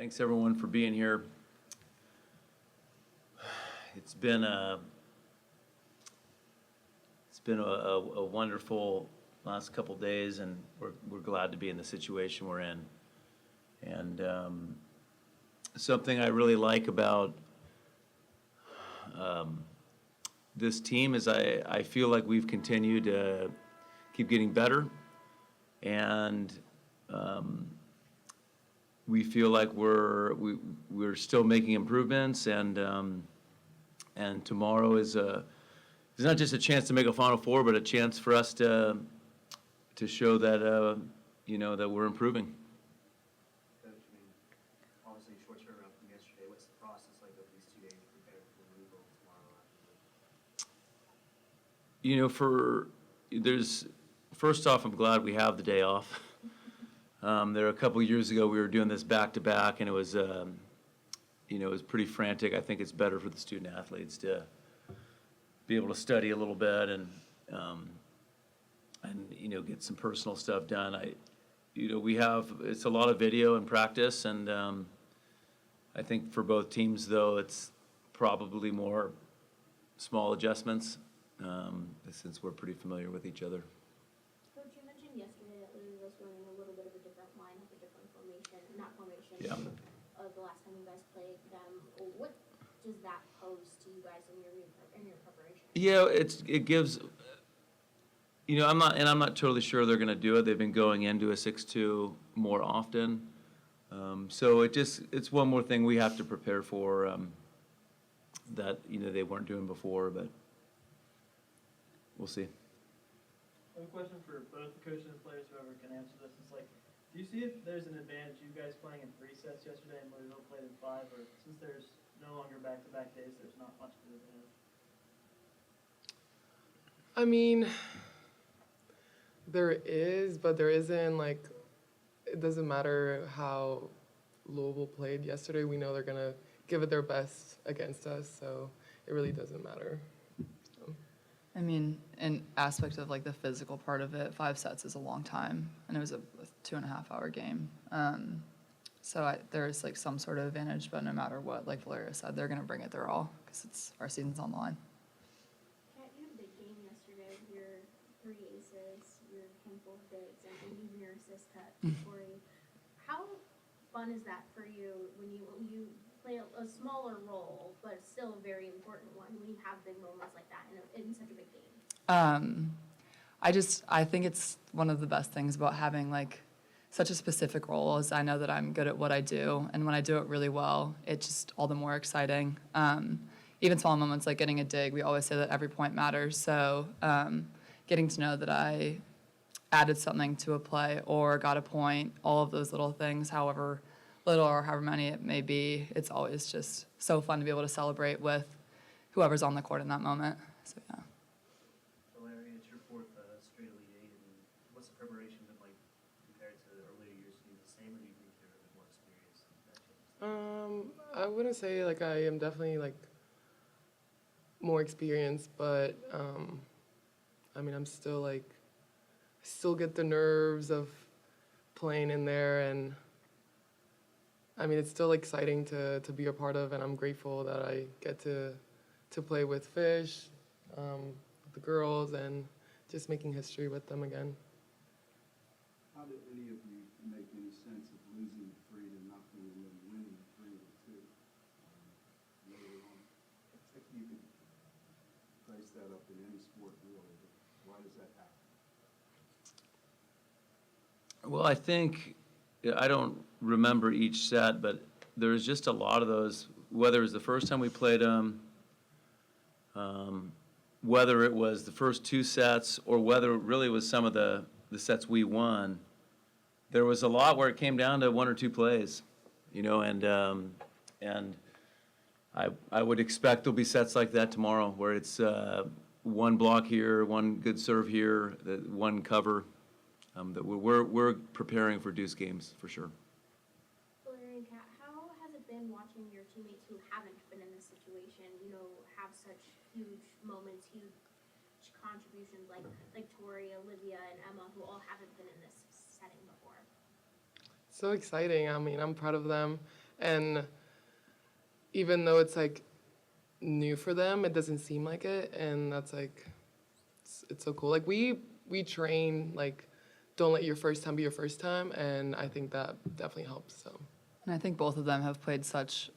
Thanks everyone for being here. It's been a wonderful last couple days, and we're glad to be in the situation we're in. And something I really like about this team is I feel like we've continued to keep getting better, and we feel like we're still making improvements, and tomorrow is not just a chance to make a Final Four, but a chance for us to show that that we're improving. Coach, I mean, obviously short turnaround from yesterday. What's the process like over these 2 days to prepare for Louisville tomorrow? First off, I'm glad we have the day off. There a couple years ago, we were doing this back to back, and it was pretty frantic. I think it's better for the student athletes to be able to study a little bit and get some personal stuff done. It's a lot of video and practice, and I think for both teams, though, it's probably more small adjustments since we're pretty familiar with each other. Coach, you mentioned yesterday that Louisville was running a little bit of a different lineup, a different formation, Yeah. Of the last time you guys played them. What does that pose to you guys in your preparation? Yeah, it gives. I'm not totally sure they're going to do it. They've been going into a 6-2 more often, so it's one more thing we have to prepare for that they weren't doing before, but we'll see. I have a question for both the coaches and players, whoever can answer this. It's like, do you see if there's an advantage you guys playing in 3 sets yesterday and Louisville played in 5, or since there's no longer back-to-back days, there's not much of an advantage? I mean, there is, but there isn't. Like, it doesn't matter how Louisville played yesterday. We know they're going to give it their best against us, so it really doesn't matter. I mean, an aspect of like the physical part of it, 5 sets is a long time, and it was a 2.5-hour game. So there's like some sort of advantage, but no matter what, like Valeria said, they're going to bring it their all because our season's on the line. Kat, you had a big game yesterday with your 3 aces, your handful of bigs, and even your assist cut, Tori. How fun is that for you when you play a smaller role, but still a very important one when you have big moments like that in such a big game? I think it's one of the best things about having like such a specific role is I know that I'm good at what I do, and when I do it really well, it's just all the more exciting. Even small moments like getting a dig, we always say that every point matters, so getting to know that I added something to a play or got a point, all of those little things, however little or however many it may be, it's always just so fun to be able to celebrate with whoever's on the court in that moment. So yeah. Valeria, it's your 4th straight Elite Eight. I mean, what's the preparation been like compared to the earlier years? Do you think the same, or do you think you're a bit more experienced? I wouldn't say like I am definitely like more experienced, but I mean, I'm still like, I still get the nerves of playing in there, and I mean, it's still exciting to be a part of, and I'm grateful that I get to play with Fish, with the girls, and just making history with them again. How did any of you make any sense of losing 3-0 and then winning 3-2 later on? I think you could price that up in any sport, really, but why does that happen? Well, I think I don't remember each set, but there's just a lot of those. Whether it was the first time we played them, whether it was the first 2 sets, or whether it really was some of the sets we won, there was a lot where it came down to 1 or 2 plays, and I would expect there'll be sets like that tomorrow, where it's 1 block here, 1 good serve here, 1 cover. That we're preparing for deuce games for sure. Valeria and Kat, how has it been watching your teammates who haven't been in this situation, have such huge moments, huge contributions like Tori, Olivia, and Emma, who all haven't been in this setting before? So exciting. I mean, I'm proud of them, And even though it's like new for them, it doesn't seem like it, and that's like it's so cool. Like we train like don't let your first time be your first time, and I think that definitely helps. So And I think both of them have played such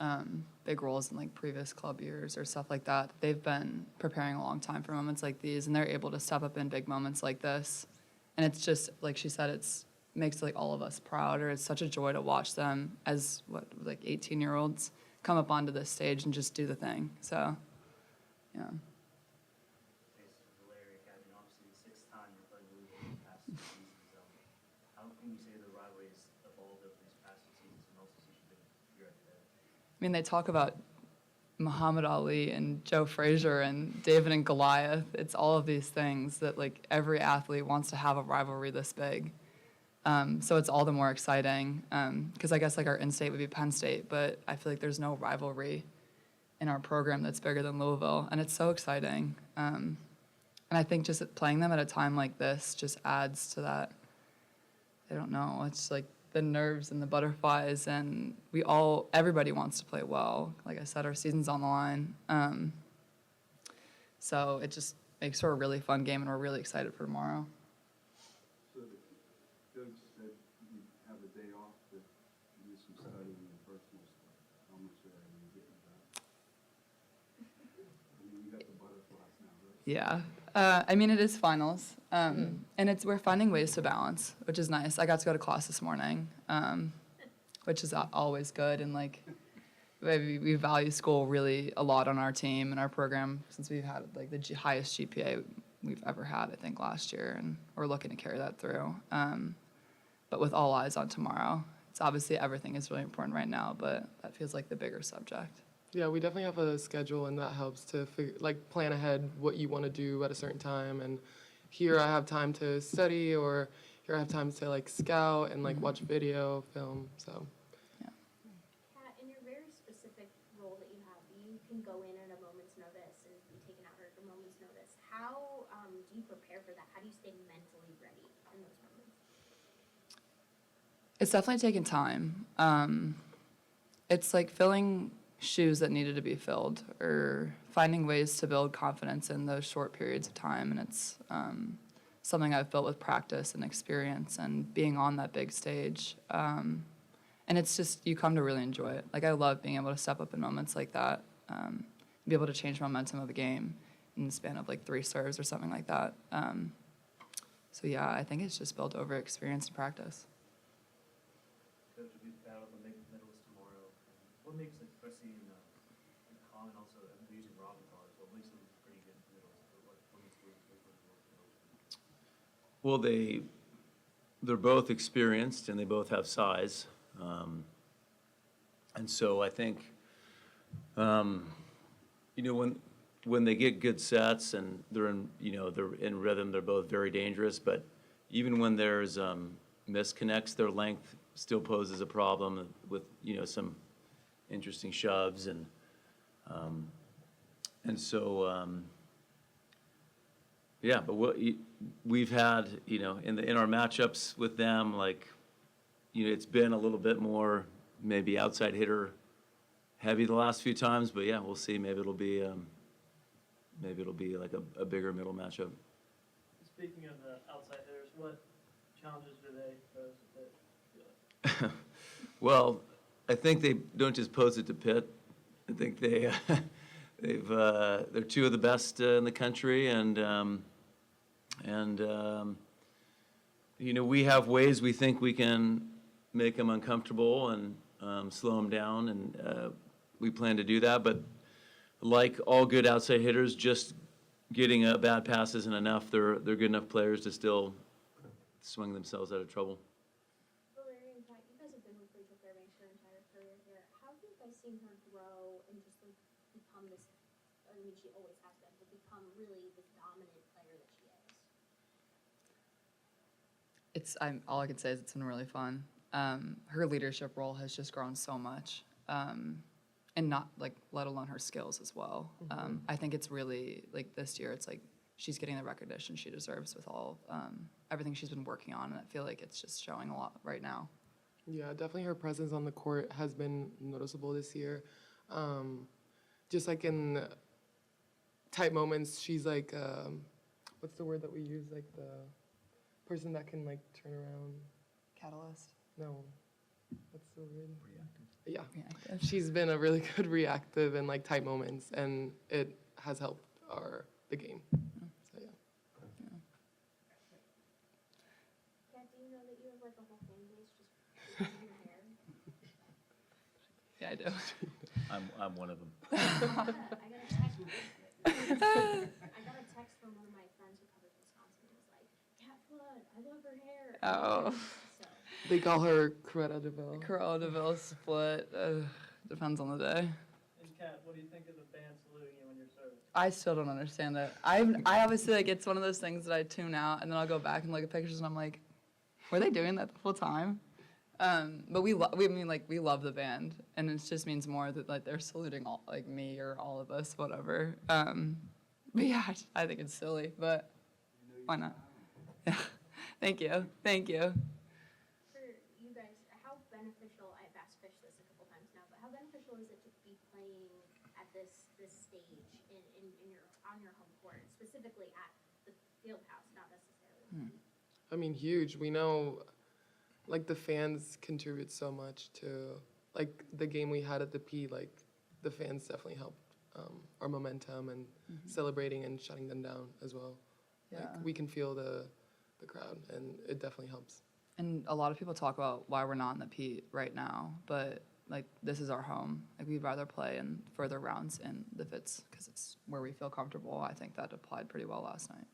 big roles in like previous club years or stuff like that. They've been preparing a long time for moments like these, and they're able to step up in big moments like this. And it's just like she said, it's makes like all of us proud. Or it's such a joy to watch them as like 18-year-olds come up onto this stage and just do the thing. So, yeah. Okay, so Valeria Academy, obviously the sixth time you're playing volleyball in the past 2 seasons. How can you say the rivalry has evolved over these past 2 seasons and also since you've been here at Pitt? I mean, they talk about Muhammad Ali and Joe Frazier and David and Goliath. It's all of these things that like every athlete wants to have a rivalry this big. So it's all the more exciting because I guess like our in-state would be Penn State, but I feel like there's no rivalry in our program that's bigger than Louisville, and it's so exciting. And I think just playing them at a time like this just adds to that. I don't know. It's like the nerves and the butterflies, and everybody wants to play well. Like I said, our season's on the line. So it just makes for a really fun game, and we're really excited for tomorrow. So the coach said you have a day off to do some studying and personal stuff. How much of that are you getting back? I mean, you got the butterflies now, right? Yeah. I mean, it is finals, and we're finding ways to balance, which is nice. I got to go to class this morning, which is always good, and like we value school really a lot on our team and our program since we've had like the highest GPA we've ever had, I think, last year, and we're looking to carry that through. But with all eyes on tomorrow, it's obviously everything is really important right now, but that feels like the bigger subject. yeah, we definitely have a schedule, and that helps to plan ahead what you want to do at a certain time. And here I have time to study, or here I have time to like scout and like watch video, film. So Kat, in your very specific role that you have, you can go in at a moment's notice and be taken out at a moment's notice. How do you prepare for that? How do you stay mentally ready in those moments? It's definitely taken time. It's like filling shoes that needed to be filled or finding ways to build confidence in those short periods of time. And it's something I've built with practice and experience and being on that big stage. And it's just, you come to really enjoy it. Like, I love being able to step up in moments like that, be able to change momentum of a game in the span of like 3 serves or something like that. So yeah, I think it's just built over experience and practice. Coach, will be the battle of the medalists tomorrow. What makes it, especially in Con and also they're using Robin cars, what makes them pretty good medalists? What makes them medalists? Well, they're both experienced and they both have size. And so I think, when they get good sets and they're in rhythm, they're both very dangerous. But even when there's misconnects, their length still poses a problem with, some interesting shoves and so, yeah, but we've had, in our matchups with them, like, it's been a little bit more maybe outside hitter heavy the last few times, but yeah, we'll see. Maybe it'll be like a bigger middle matchup. Speaking of the outside hitters, what challenges do they pose at Pitt? Well, I think they don't just pose it to Pitt. I think they're 2 of the best in the country, and we have ways we think we can make them uncomfortable and slow them down, and we plan to do that. But like all good outside hitters, just getting a bad pass isn't enough. They're good enough players to still swing themselves out of trouble. Valeria and Kat, you guys have been with Rachel Fairbanks your entire career here. How have you guys seen her grow and just like become this? I mean, she always has been, but become really the dominant player that she is. All I can say is it's been really fun. Her leadership role has just grown so much, and not like let alone her skills as well. I think it's really like this year. It's like she's getting the recognition she deserves with all everything she's been working on, and I feel like it's just showing a lot right now. Yeah, definitely her presence on the court has been noticeable this year. Just like in tight moments, she's like, what's the word that we use? Like the person that can like turn around. Catalyst. No, what's the word? Reactive. Yeah, Reactive. she's been a really good reactive in like tight moments, and it has helped the game. So yeah. Kat, do you know that you have like a whole fan base just because of your hair? Yeah, I do. I'm one of them. I got a text. I got a text from one of my friends who covers Wisconsin. It was like, Kat Flood, I love her hair. Oh. So, They call her Coretta Deville. Corral DeVille split. Depends on the day. And Kat, what do you think of the band saluting you when you're serving? I still don't understand it. I obviously like it's one of those things that I tune out and then I'll go back and look at pictures and I'm like, were they doing that the whole time? But we love the band and it just means more that like they're saluting all like me or all of us, whatever. But yeah, I think it's silly, but why not? Yeah. Thank you. for you guys, how beneficial, I've asked Fish this a couple times now, but how beneficial is it to be playing at this stage in on your home court, specifically at the field house, not necessarily? I mean, huge. We know, like, the fans contribute so much to, like, the game we had at the P. Like, the fans definitely helped our momentum and celebrating and shutting them down as well. Yeah. Like, we can feel the crowd, and it definitely helps. And a lot of people talk about why we're not in the Pete right now, but like this is our home. Like we'd rather play in further rounds in the Fitz because it's where we feel comfortable. I think that applied pretty well last night.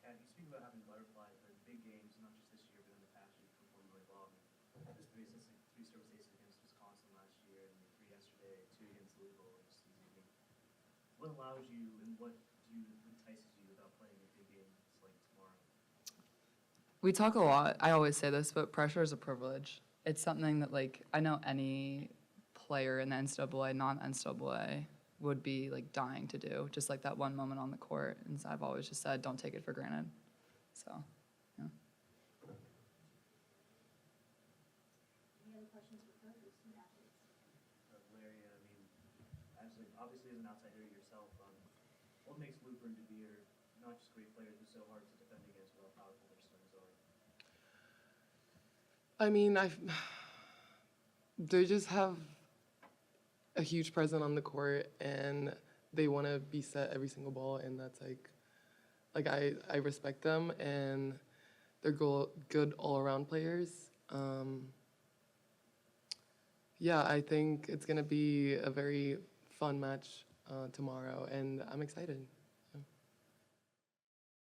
Kat, you speak about having butterflies for big games, not just this year, but in the past year, you performed really well. There's three service aces against Wisconsin last year, and three yesterday, two against Louisville this season. What allows you, and what entices you about playing a big game like tomorrow? We talk a lot. I always say this, but pressure is a privilege. It's something that like I know any player in the NCAA, non-NCAA, would be like dying to do. Just like that one moment on the court. And so I've always just said, don't take it for granted. So, yeah. Any other questions for coaches and athletes? Valeria, I mean, obviously as an outsider yourself, what makes Looper and DeVere not just great players, but so hard to defend against with how powerful their swings are? I mean, they just have a huge presence on the court, and they want to be set every single ball, and that's like I respect them, and they're good all-around players. Yeah, I think it's gonna be a very fun match tomorrow, and I'm excited.